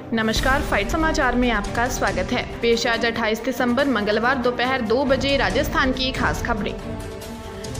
नमस्कार, फाइट समाचार में आपका स्वागत है। पेश आज 28 दिसंबर मंगलवार दोपहर 2 बजे राजस्थान की खास खबरें।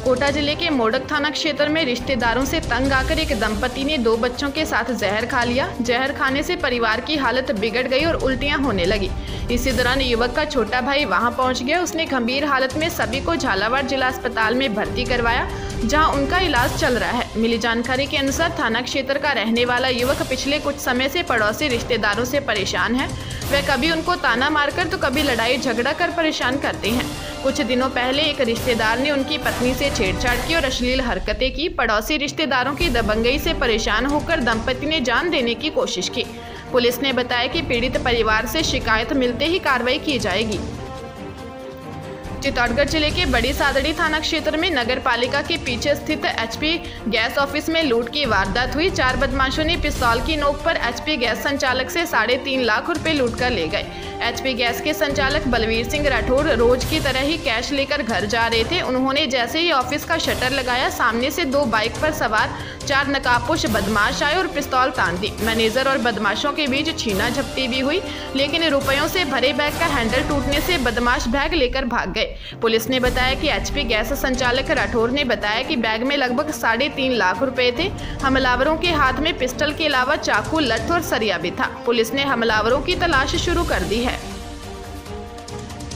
कोटा जिले के मोडक थाना क्षेत्र में रिश्तेदारों से तंग आकर एक दंपति ने 2 बच्चों के साथ जहर खा लिया। जहर खाने से परिवार की हालत बिगड़ गई और उल्टियां होने लगी। इसी दौरान युवक का छोटा भाई वहां पहुंच गया। उसने गंभीर हालत में सभी को झालावाड़ जिला अस्पताल में भर्ती करवाया, जहां उनका इलाज चल रहा है। मिली जानकारी के अनुसार थाना क्षेत्र का रहने वाला युवक पिछले कुछ समय से पड़ोसी रिश्तेदारों से परेशान है। वह कभी उनको ताना मारकर तो कभी लड़ाई झगड़ा कर परेशान करते हैं। कुछ दिनों पहले एक रिश्तेदार ने उनकी पत्नी से छेड़छाड़ की और अश्लील हरकतें की। पड़ोसी रिश्तेदारों की दबंगई से परेशान होकर दंपति ने जान देने की कोशिश की। पुलिस ने बताया कि पीड़ित परिवार से शिकायत मिलते ही कार्रवाई की जाएगी। चित्तौड़गढ़ जिले के बड़ी सादड़ी थाना क्षेत्र में नगर पालिका के पीछे स्थित एचपी गैस ऑफिस में लूट की वारदात हुई। 4 बदमाशों ने पिस्तौल की नोक पर एचपी गैस संचालक से 3.5 लाख रुपए लूट कर ले गए। एचपी गैस के संचालक बलवीर सिंह राठौर रोज की तरह ही कैश लेकर घर जा रहे थे। उन्होंने जैसे ही ऑफिस का शटर लगाया, सामने से 2 बाइक पर सवार 4 नकाबपोश बदमाश आए और पिस्तौल तान दी। मैनेजर और बदमाशों के बीच छीना झपटी भी हुई, लेकिन रुपयों से भरे बैग का हैंडल टूटने से बदमाश बैग लेकर भाग गए। पुलिस ने बताया कि एचपी गैस संचालक राठौर ने बताया कि बैग में लगभग 3.5 लाख रुपए थे। हमलावरों के हाथ में पिस्टल के अलावा चाकू, लठ और सरिया भी था। पुलिस ने हमलावरों की तलाश शुरू कर दी है।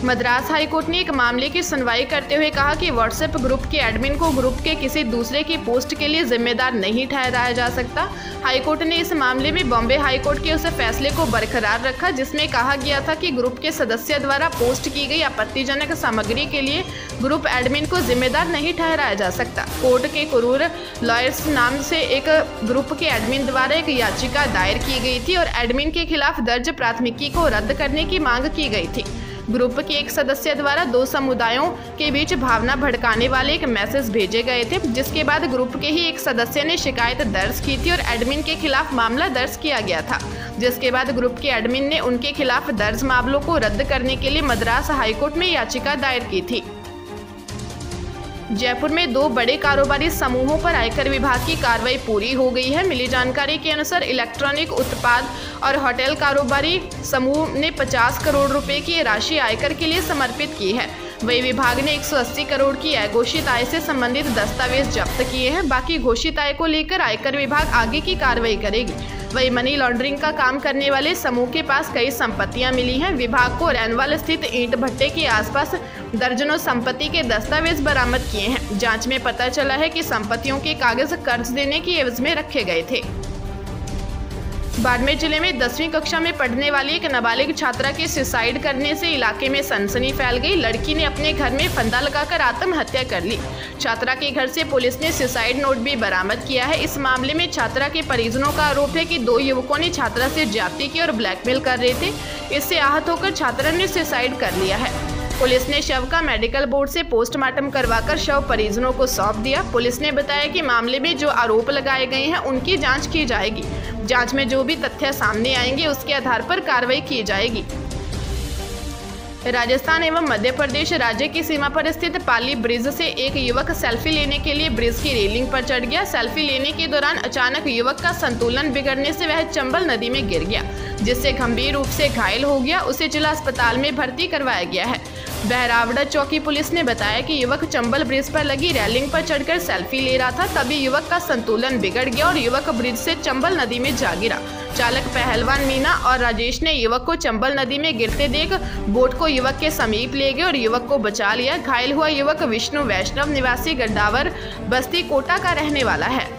मद्रास हाईकोर्ट ने एक मामले की सुनवाई करते हुए कहा कि व्हाट्सएप ग्रुप के एडमिन को ग्रुप के किसी दूसरे की पोस्ट के लिए जिम्मेदार नहीं ठहराया जा सकता। हाईकोर्ट ने इस मामले में बॉम्बे हाईकोर्ट के उस फैसले को बरकरार रखा जिसमें कहा गया था कि ग्रुप के सदस्य द्वारा पोस्ट की गई आपत्तिजनक सामग्री के लिए ग्रुप एडमिन को जिम्मेदार नहीं ठहराया जा सकता। कोर्ट के कुरूर लॉयर्स नाम से एक ग्रुप के एडमिन द्वारा एक याचिका दायर की गई थी और एडमिन के खिलाफ दर्ज प्राथमिकी को रद्द करने की मांग की गई थी। ग्रुप के एक सदस्य द्वारा 2 समुदायों के बीच भावना भड़काने वाले एक मैसेज भेजे गए थे, जिसके बाद ग्रुप के ही एक सदस्य ने शिकायत दर्ज की थी और एडमिन के खिलाफ मामला दर्ज किया गया था, जिसके बाद ग्रुप के एडमिन ने उनके खिलाफ दर्ज मामलों को रद्द करने के लिए मद्रास हाईकोर्ट में याचिका दायर की थी। जयपुर में 2 बड़े कारोबारी समूहों पर आयकर विभाग की कार्रवाई पूरी हो गई है। मिली जानकारी के अनुसार इलेक्ट्रॉनिक उत्पाद और होटल कारोबारी समूह ने 50 करोड़ रुपए की राशि आयकर के लिए समर्पित की है। वही विभाग ने 180 करोड़ की अघोषित आय से संबंधित दस्तावेज जब्त किए हैं। बाकी घोषित आय को लेकर आयकर विभाग आगे की कार्रवाई करेगी। वही मनी लॉन्ड्रिंग का काम करने वाले समूह के पास कई संपत्तियां मिली हैं। विभाग को रैनवाल स्थित ईंट भट्टे के आसपास दर्जनों संपत्ति के दस्तावेज बरामद किए हैं। जांच में पता चला है कि संपत्तियों के कागज कर्ज देने की एवज में रखे गए थे। बाड़मेर जिले में 10वीं कक्षा में पढ़ने वाली एक नाबालिग छात्रा के सुसाइड करने से इलाके में सनसनी फैल गई। लड़की ने अपने घर में फंदा लगाकर आत्महत्या कर ली। छात्रा के घर से पुलिस ने सुसाइड नोट भी बरामद किया है। इस मामले में छात्रा के परिजनों का आरोप है कि 2 युवकों ने छात्रा से ज्यादती की और ब्लैकमेल कर रहे थे। इससे आहत होकर छात्रा ने सुसाइड कर लिया है। पुलिस ने शव का मेडिकल बोर्ड से पोस्टमार्टम करवाकर शव परिजनों को सौंप दिया। पुलिस ने बताया कि मामले में जो आरोप लगाए गए हैं उनकी जांच की जाएगी। जांच में जो भी तथ्य सामने आएंगे उसके आधार पर कार्रवाई की जाएगी। राजस्थान एवं मध्य प्रदेश राज्य की सीमा पर स्थित पाली ब्रिज से एक युवक सेल्फी लेने के लिए ब्रिज की रेलिंग पर चढ़ गया। सेल्फी लेने के दौरान अचानक युवक का संतुलन बिगड़ने से वह चंबल नदी में गिर गया, जिससे गंभीर रूप से घायल हो गया। उसे जिला अस्पताल में भर्ती करवाया गया है। बहरावड़ा चौकी पुलिस ने बताया कि युवक चंबल ब्रिज पर लगी रेलिंग पर चढ़कर सेल्फी ले रहा था, तभी युवक का संतुलन बिगड़ गया और युवक ब्रिज से चंबल नदी में जा गिरा। चालक पहलवान मीना और राजेश ने युवक को चंबल नदी में गिरते देख बोट को युवक के समीप ले गए और युवक को बचा लिया। घायल हुआ युवक विष्णु वैष्णव निवासी गड्डावर बस्ती कोटा का रहने वाला है।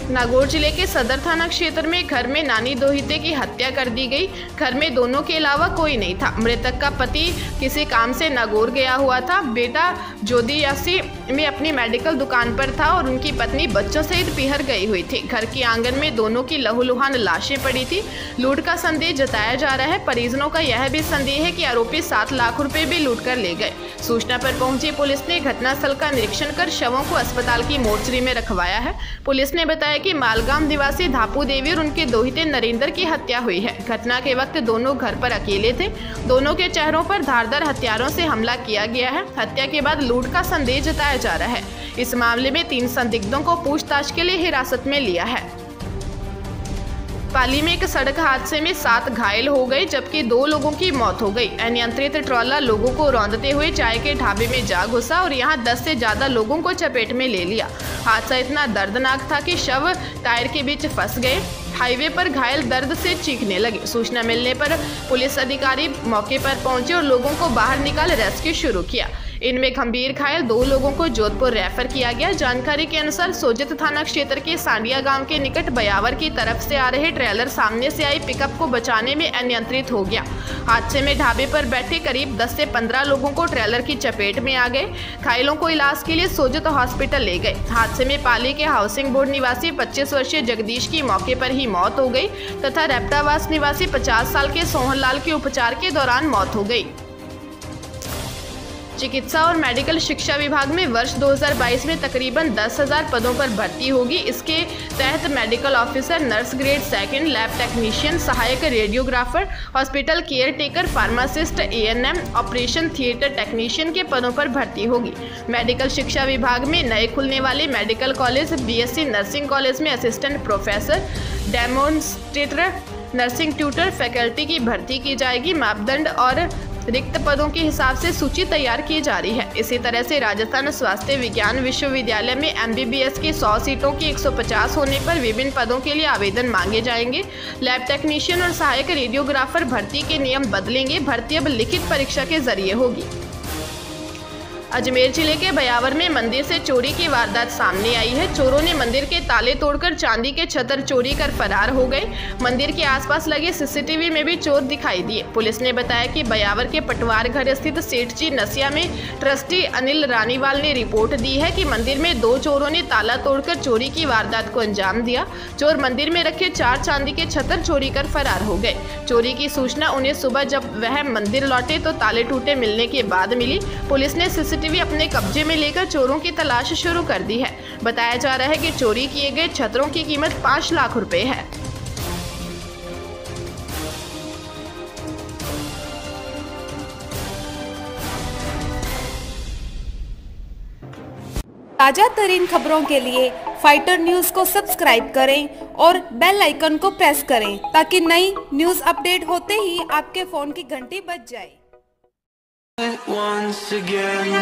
नागौर जिले के सदर थाना क्षेत्र में घर में नानी दोहिते की हत्या कर दी गई। घर में दोनों के अलावा कोई नहीं था। मृतक का पति किसी काम से नागौर गया हुआ था। बेटा जोदियासी में अपनी मेडिकल दुकान पर था और उनकी पत्नी बच्चों सहित पीहर गई हुई थी। घर के आंगन में दोनों की लहूलुहान लाशें पड़ी थी। लूट का संदेह जताया जा रहा है। परिजनों का यह भी संदेह है कि आरोपी 7 लाख रुपए भी लूट कर ले गए। सूचना पर पहुंची पुलिस ने घटनास्थल का निरीक्षण कर शवों को अस्पताल की मोर्चरी में रखवाया है। पुलिस ने बताया कि मालगाम निवासी धापू देवी और उनके दोहिते नरेंद्र की हत्या हुई है। घटना के वक्त दोनों घर पर अकेले थे। दोनों के चेहरों पर धारदार हथियारों से हमला किया गया है। हत्या के बाद लूट का संदेह जताया जा रहा है। इस मामले में 3 संदिग्धों को पूछताछ के लिए हिरासत में लिया है। पाली में एक सड़क हादसे में 7 घायल हो गए जबकि 2 लोगों की मौत हो गई। अनियंत्रित ट्रॉला लोगों को रौंदते हुए चाय के ढाबे में जा घुसा और यहां 10 से ज्यादा लोगों को चपेट में ले लिया। हादसा इतना दर्दनाक था कि शव टायर के बीच फंस गए। हाईवे पर घायल दर्द से चीखने लगे। सूचना मिलने पर पुलिस अधिकारी मौके पर पहुंचे और लोगों को बाहर निकाल रेस्क्यू शुरू किया। इनमें गंभीर घायल 2 लोगों को जोधपुर रेफर किया गया। जानकारी के अनुसार सोजित थाना क्षेत्र के सांडिया गांव के निकट बयावर की तरफ से आ रहे ट्रेलर सामने से आई पिकअप को बचाने में अनियंत्रित हो गया। हादसे में ढाबे पर बैठे करीब 10 से 15 लोगों को ट्रेलर की चपेट में आ गए। घायलों को इलाज के लिए सोजित हॉस्पिटल ले गए। हादसे में पाली के हाउसिंग बोर्ड निवासी 25 वर्षीय जगदीश की मौके पर ही मौत हो गई तथा रेपटावास निवासी 50 साल के सोहनलाल की उपचार के दौरान मौत हो गई। चिकित्सा और मेडिकल शिक्षा विभाग में वर्ष 2022 में तकरीबन 10,000 पदों पर भर्ती होगी। इसके तहत medical officer, nurse grade 2, lab technician, सहायक radiographer, hospital caretaker, pharmacist, ANM, operation theatre technician के पदों पर भर्ती होगी। मेडिकल शिक्षा विभाग में नए खुलने वाले medical college, BSc nursing college में assistant professor, demonstrator, nursing tutor, faculty की भर्ती की जाएगी। मापदंड और रिक्त पदों के हिसाब से सूची तैयार की जा रही है। इसी तरह से राजस्थान स्वास्थ्य विज्ञान विश्वविद्यालय में MBBS की 100 सीटों की 150 होने पर विभिन्न पदों के लिए आवेदन मांगे जाएंगे। लैब टेक्नीशियन और सहायक रेडियोग्राफर भर्ती के नियम बदलेंगे। भर्ती अब लिखित परीक्षा के जरिए होगी। अजमेर जिले के बयावर में मंदिर से चोरी की वारदात सामने आई है। चोरों ने मंदिर के ताले तोड़कर चांदी के छतर चोरी कर फरार हो गए। मंदिर के आसपास लगे CCTV में भी चोर दिखाई दिए। पुलिस ने बताया कि बयावर के पटवार घर स्थित सेठ जी नसिया में ट्रस्टी अनिल रानीवाल ने रिपोर्ट दी है कि मंदिर में 2 चोरों ने ताला तोड़कर चोरी की वारदात को अंजाम दिया। चोर मंदिर में रखे 4 चांदी के छतर चोरी कर फरार हो गए। चोरी की सूचना उन्हें सुबह जब वह मंदिर लौटे तो ताले टूटे मिलने के बाद मिली। पुलिस ने CCTV अपने कब्जे में लेकर चोरों की तलाश शुरू कर दी है। बताया जा रहा है कि चोरी किए गए छतरों की कीमत 5 लाख रुपए है। ताजा तरीन खबरों के लिए फाइटर न्यूज को सब्सक्राइब करें और बेल आइकन को प्रेस करें ताकि नई न्यूज अपडेट होते ही आपके फोन की घंटी बज जाए। Once again